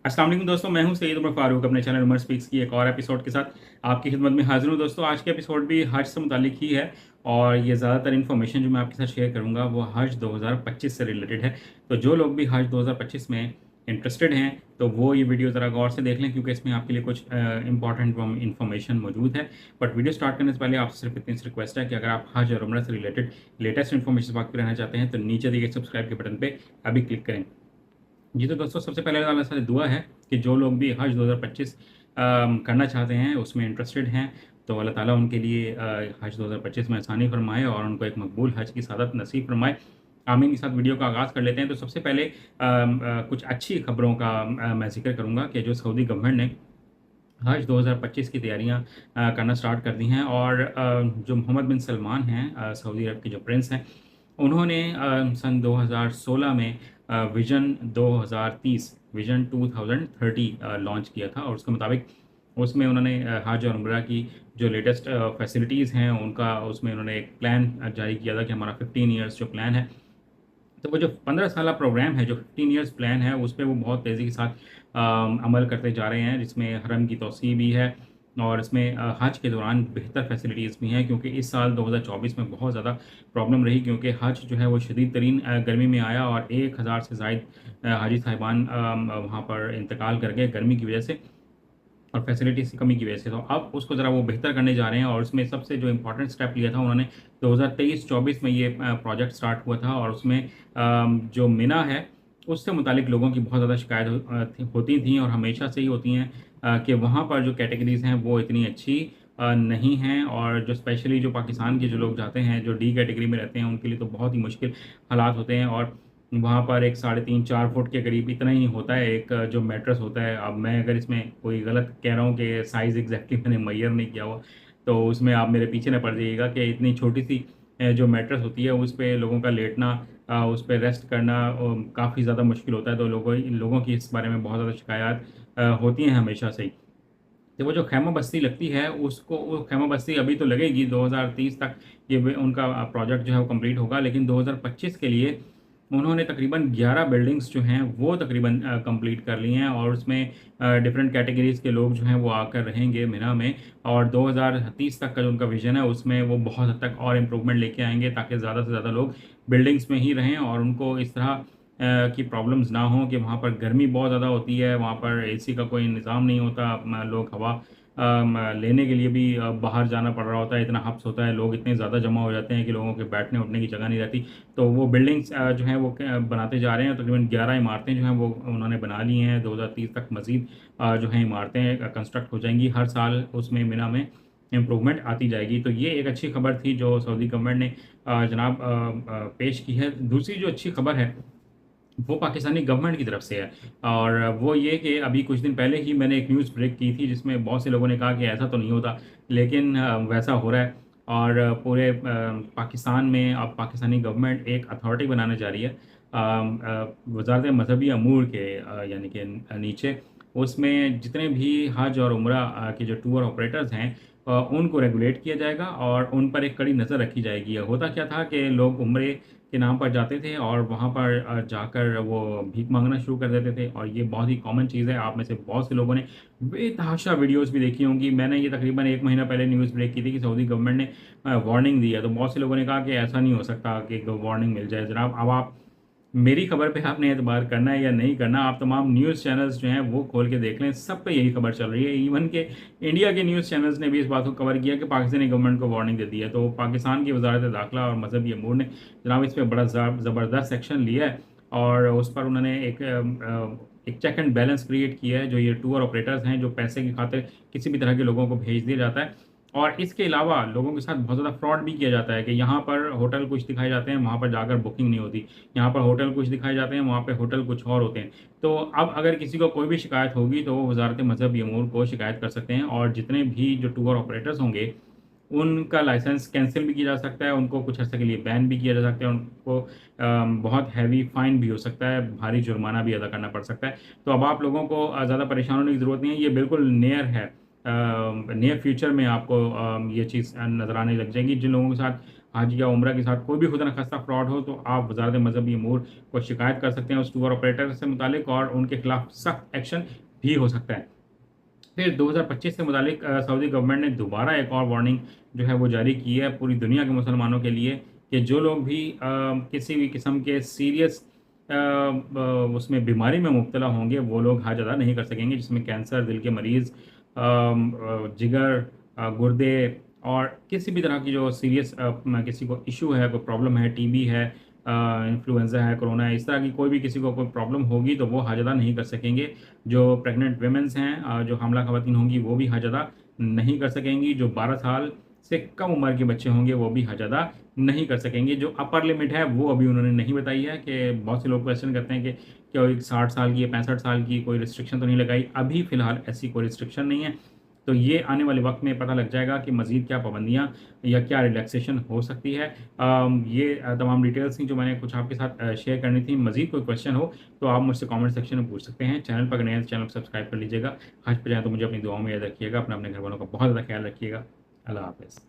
अस्सलाम वालेकुम दोस्तों, मैं हूं सैयद उमर फारूक अपने चैनल उमर स्पीक्स की एक और एपिसोड के साथ आपकी खिदमत में हाजिर हूं। दोस्तों, आज के एपिसोड भी हज से मुतालिक ही है और ये ज़्यादातर इन्फॉर्मेशन जो मैं आपके साथ शेयर करूंगा वो हज 2025 से रिलेटेड है। तो जो लोग भी हज 2025 में इंटरेस्टेड हैं तो वो ये वीडियो ज़रा गौर से देख लें, क्योंकि इसमें आपके लिए कुछ इंपॉर्टेंट इन्फॉर्मेशन मौजूद है। बट वीडियो स्टार्ट करने से पहले आपसे सिर्फ इतनी सी रिक्वेस्ट है कि अगर आप हज और उम्रह से रिलेटेड लेटेस्ट इन्फॉर्मेशन वाक़िफ़ रहना चाहते हैं तो नीचे दिए गए सब्सक्राइब के बटन पर अभी क्लिक करें। जी तो दोस्तों, सबसे पहले अल्लाह से दुआ है कि जो लोग भी हज 2025 करना चाहते हैं, उसमें इंटरेस्टेड हैं, तो अल्लाह ताला उनके लिए हज 2025 में आसानी फरमाए और उनको एक मकबूल हज की सादत नसीब फरमाए। आमीन के साथ वीडियो का आगाज़ कर लेते हैं। तो सबसे पहले कुछ अच्छी खबरों का मैं ज़िक्र करूँगा कि जो सऊदी गवर्नमेंट ने हज 2025 की तैयारियां करना स्टार्ट कर दी हैं और जो मोहम्मद बिन सलमान हैं, सऊदी अरब के जो प्रिंस हैं, उन्होंने सन 2016 में विज़न 2030 विज़न 2030 लॉन्च किया था और उसके मुताबिक उसमें उन्होंने हज और उम्रह की जो लेटेस्ट फैसिलिटीज़ हैं उनका उसमें उन्होंने एक प्लान जारी किया था कि हमारा 15 ईयर्स जो प्लान है, तो वो जो 15 साला प्रोग्राम है, जो 15 ईयर्स प्लान है, उस पे वो बहुत तेज़ी के साथ अमल करते जा रहे हैं, जिसमें हरम की तोसी भी है और इसमें हज के दौरान बेहतर फैसिलिटीज़ भी हैं, क्योंकि इस साल 2024 में बहुत ज़्यादा प्रॉब्लम रही, क्योंकि हज जो है वो शदीद तरीन गर्मी में आया और 1000 से ज़ायद हाजी साहिबान वहाँ पर इंतकाल कर गए गर्मी की वजह से और फैसिलिटीज़ की कमी की वजह से। तो अब उसको ज़रा वो बेहतर करने जा रहे हैं और उसमें सबसे जो इम्पोर्टेंट स्टेप लिया था उन्होंने 2023-24 में ये प्रोजेक्ट स्टार्ट हुआ था और उसमें जो मिना है उससे मुतालिक लोगों की बहुत ज़्यादा शिकायत होती थी और हमेशा से ही होती हैं कि वहाँ पर जो कैटेगरीज़ हैं वो इतनी अच्छी नहीं हैं और जो स्पेशली जो पाकिस्तान के जो लोग जाते हैं, जो डी कैटेगरी में रहते हैं, उनके लिए तो बहुत ही मुश्किल हालात होते हैं और वहाँ पर एक 3.5-4 फुट के करीब इतना ही होता है एक जो मैट्रेस होता है। अब मैं अगर इसमें कोई गलत कह रहा हूँ कि साइज़ एग्जैक्टली मैंने मेजर नहीं किया हुआ, तो उसमें आप मेरे पीछे ना पड़ जाइएगा कि इतनी छोटी सी जो मैट्रेस होती है उस पे लोगों का लेटना, उस पे रेस्ट करना काफ़ी ज़्यादा मुश्किल होता है। तो लोगों की इस बारे में बहुत ज़्यादा शिकायत होती हैं हमेशा से ही। तो वो जो खैमा बस्ती लगती है उसको, वो खैमा बस्ती अभी तो लगेगी 2030 तक, उनका प्रोजेक्ट जो है वो कंप्लीट होगा, लेकिन 2025 के लिए उन्होंने तकरीबन 11 बिल्डिंग्स जो हैं वो तकरीबन कंप्लीट कर ली हैं और उसमें डिफरेंट कैटेगरीज़ के लोग जो हैं वो आकर रहेंगे मिना में और 2030 तक का जो उनका विज़न है उसमें वो बहुत हद तक और इम्प्रूवमेंट लेके आएंगे ताकि ज़्यादा से ज़्यादा लोग बिल्डिंग्स में ही रहें और उनको इस तरह की प्रॉब्लम्स ना हो कि वहाँ पर गर्मी बहुत ज़्यादा होती है, वहाँ पर एसी का कोई निज़ाम नहीं होता, लोग हवा लेने के लिए भी बाहर जाना पड़ रहा होता है, इतना हब्स होता है, लोग इतने ज़्यादा जमा हो जाते हैं कि लोगों के बैठने उठने की जगह नहीं रहती। तो वो बिल्डिंग्स जो हैं वो बनाते जा रहे हैं, तकरीबन 11 इमारतें जो हैं वो उन्होंने बना ली हैं। 2030 तक मज़ीद जो हैं इमारतें कंस्ट्रक्ट हो जाएंगी, हर साल उसमें मिना में इम्प्रूवमेंट आती जाएगी। तो ये एक अच्छी खबर थी जो सऊदी गवर्नमेंट ने जनाब पेश की है। दूसरी जो अच्छी खबर है वो पाकिस्तानी गवर्नमेंट की तरफ से है और वो ये कि अभी कुछ दिन पहले ही मैंने एक न्यूज़ ब्रेक की थी जिसमें बहुत से लोगों ने कहा कि ऐसा तो नहीं होता, लेकिन वैसा हो रहा है और पूरे पाकिस्तान में अब पाकिस्तानी गवर्नमेंट एक अथॉरिटी बनाने जा रही है वज़ारत मज़हबी अमूर के यानी कि नीचे। उसमें जितने भी हज और उम्रह के जो टूर ऑपरेटर्स हैं उनको रेगुलेट किया जाएगा और उन पर एक कड़ी नज़र रखी जाएगी। होता क्या था कि लोग उम्रे के नाम पर जाते थे और वहाँ पर जाकर वो भीख मांगना शुरू कर देते थे और ये बहुत ही कॉमन चीज़ है। आप में से बहुत से लोगों ने बेतहाशा वीडियोस भी देखी होंगी। मैंने ये तकरीबन 1 महीना पहले न्यूज़ ब्रेक की थी कि सऊदी गवर्नमेंट ने वार्निंग दी है, तो बहुत से लोगों ने कहा कि ऐसा नहीं हो सकता कि वार्निंग मिल जाए। जनाब, अब आप मेरी खबर पे आपने एतबार करना है या नहीं करना, आप तमाम न्यूज़ चैनल्स जो हैं वो खोल के देख लें, सब पे यही खबर चल रही है। इवन के इंडिया के न्यूज़ चैनल्स ने भी इस बात को कवर किया कि पाकिस्तानी गवर्नमेंट को वार्निंग दे दी है। तो पाकिस्तान की वजारत दाखिला और मजहबी अमूर ने जनाब इस पर बड़ा ज़बरदस्त एक्शन लिया है और उस पर उन्होंने एक चेक एंड बैलेंस क्रिएट किया है। जो ये टूर ऑपरेटर्स हैं, जो पैसे की खातिर किसी भी तरह के लोगों को भेज दिया जाता है और इसके अलावा लोगों के साथ बहुत ज़्यादा फ्रॉड भी किया जाता है कि यहाँ पर होटल कुछ दिखाए जाते हैं, वहाँ पर जाकर बुकिंग नहीं होती, यहाँ पर होटल कुछ दिखाए जाते हैं, वहाँ पे होटल कुछ और होते हैं। तो अब अगर किसी को कोई भी शिकायत होगी तो वो वजारत मज़हबी अमूर को शिकायत कर सकते हैं और जितने भी जो टूर ऑपरेटर्स होंगे उनका लाइसेंस कैंसिल भी किया जा सकता है, उनको कुछ अर्से के लिए बैन भी किया जा सकता है, उनको बहुत हैवी फाइन भी हो सकता है, भारी जुर्माना भी अदा करना पड़ सकता है। तो अब आप लोगों को ज़्यादा परेशान होने की ज़रूरत नहीं है, ये बिल्कुल नियर है, नियर फ्यूचर में आपको ये चीज़ नज़र आने लग जाएगी। जिन लोगों के साथ हज या उम्रा के साथ कोई भी खुदा न खास्ता फ्रॉड हो तो आप वज़ारत मज़हबी अमूर को शिकायत कर सकते हैं उस टूर ऑपरेटर से मुतालिक, और उनके खिलाफ सख्त एक्शन भी हो सकता है। फिर 2025 से मुतालिक सऊदी गवर्नमेंट ने दोबारा एक और वार्निंग जो है वो जारी की है पूरी दुनिया के मुसलमानों के लिए कि जो लोग भी किसी भी किस्म के सीरियस उसमें बीमारी में मुब्तला होंगे वो लोग हज अदा नहीं कर सकेंगे, जिसमें कैंसर, दिल के मरीज़, जिगर, गुर्दे और किसी भी तरह की जो सीरियस किसी को इशू है, कोई प्रॉब्लम है, टीबी है, इन्फ्लुएंजा है, कोरोना है, इस तरह की कोई भी किसी को कोई प्रॉब्लम होगी तो वो हज अदा नहीं कर सकेंगे। जो प्रेग्नेंट वेमेंस हैं, जो हामला खवातीन होंगी वो भी हज अदा नहीं कर सकेंगी। जो 12 साल से कम उम्र के बच्चे होंगे वो भी हज अदा नहीं कर सकेंगे। जो अपर लिमिट है वो अभी उन्होंने नहीं बताई है, कि बहुत से लोग क्वेश्चन करते हैं कि क्या 60 साल की या 65 साल की कोई रिस्ट्रिक्शन तो नहीं लगाई। अभी फ़िलहाल ऐसी कोई रिस्ट्रिक्शन नहीं है, तो ये आने वाले वक्त में पता लग जाएगा कि मज़ीद क्या पाबंदियाँ या क्या रिलैक्सेशन हो सकती है। ये तमाम डिटेल्स थी जो मैंने कुछ आपके साथ शेयर करनी थी। मज़ीद कोई क्वेश्चन हो तो आप मुझसे कमेंट सेक्शन में पूछ सकते हैं। चैनल पर नए हैं तो चैनल को सब्सक्राइब कर लीजिएगा। हज पे जाएँ तो मुझे अपनी दुआओं में याद रखिएगा। अपने घर वालों का बहुत ज़्यादा ख्याल रखिएगा। अल्लाह हाफ़िज़।